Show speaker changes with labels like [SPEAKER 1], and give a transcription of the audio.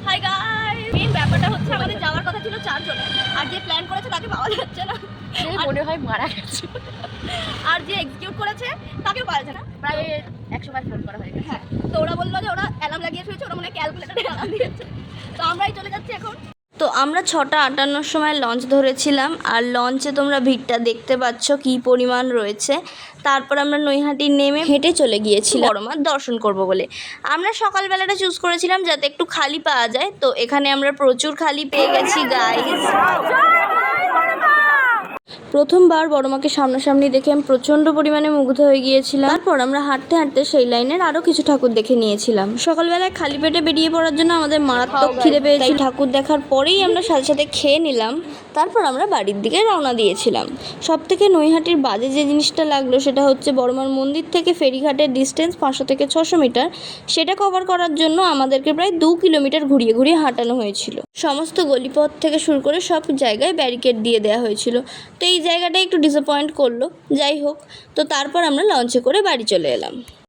[SPEAKER 1] Hi guys, main ব্যাপারটা হচ্ছে আমাদের যাওয়ার কথা ছিল 4 জনে, আর যে প্ল্যান করেছে তাকে পাওয়া যাচ্ছে না, মনে হয় মারা গেছে। আর যে এক্সিকিউট করেছে তাকেও পাওয়া যাচ্ছে না, প্রায় 100 বার ফোন করা হয়ে গেছে। হ্যাঁ, তো ওরা বললো যে ওরা অ্যালার্ম লাগিয়ে শুয়েছে, ওরা মনে হয় ক্যালকুলেটরে অ্যালার্ম দিয়েছে। তো আমরাই চলে যাচ্ছি এখন। তো আমরা 6:58 সময় লঞ্চ ধরেছিলাম, আর লঞ্চে তোমরা ভিড়টা দেখতে পাচ্ছ কী পরিমাণ রয়েছে। তারপর আমরা নৈহাটি নেমে হেঁটে চলে গিয়েছিলাম বড়মার দর্শন করব বলে। আমরা সকালবেলাটা চুজ করেছিলাম যাতে একটু খালি পাওয়া যায়, তো এখানে আমরা প্রচুর খালি পেয়ে গেছি গাইস। প্রথমবার বড়মাকে সামনাসামনি দেখে আমি প্রচণ্ড পরিমাণে মুগ্ধ হয়ে গিয়েছিলাম। তারপর আমরা হাঁটতে হাঁটতে সেই লাইনের আরও কিছু ঠাকুর দেখে নিয়েছিলাম। সকালবেলায় খালি পেটে বেরিয়ে পড়ার জন্য আমাদের মারাত্মক খিদে পেয়েছি। ঠাকুর দেখার পরেই আমরা সাথে সাথে খেয়ে নিলাম। তারপর আমরা বাড়ির দিকে রওনা দিয়েছিলাম। সবথেকে নৈহাটির বাজে যে জিনিসটা লাগলো সেটা হচ্ছে বড়মার মন্দির থেকে ফেরিঘাটের ডিস্টেন্স 500 থেকে 600 মিটার। সেটা কভার করার জন্য আমাদেরকে প্রায় 2 কিলোমিটার ঘুরিয়ে ঘুরিয়ে হাঁটানো হয়েছিল। সমস্ত গলিপথ থেকে শুরু করে সব জায়গায় ব্যারিকেড দিয়ে দেওয়া হয়েছিল। তো এই জায়গাটা একটু ডিসঅ্যাপয়েন্ট করলো, যাই হোক। তো তারপর আমরা লঞ্চে করে বাড়ি চলে এলাম।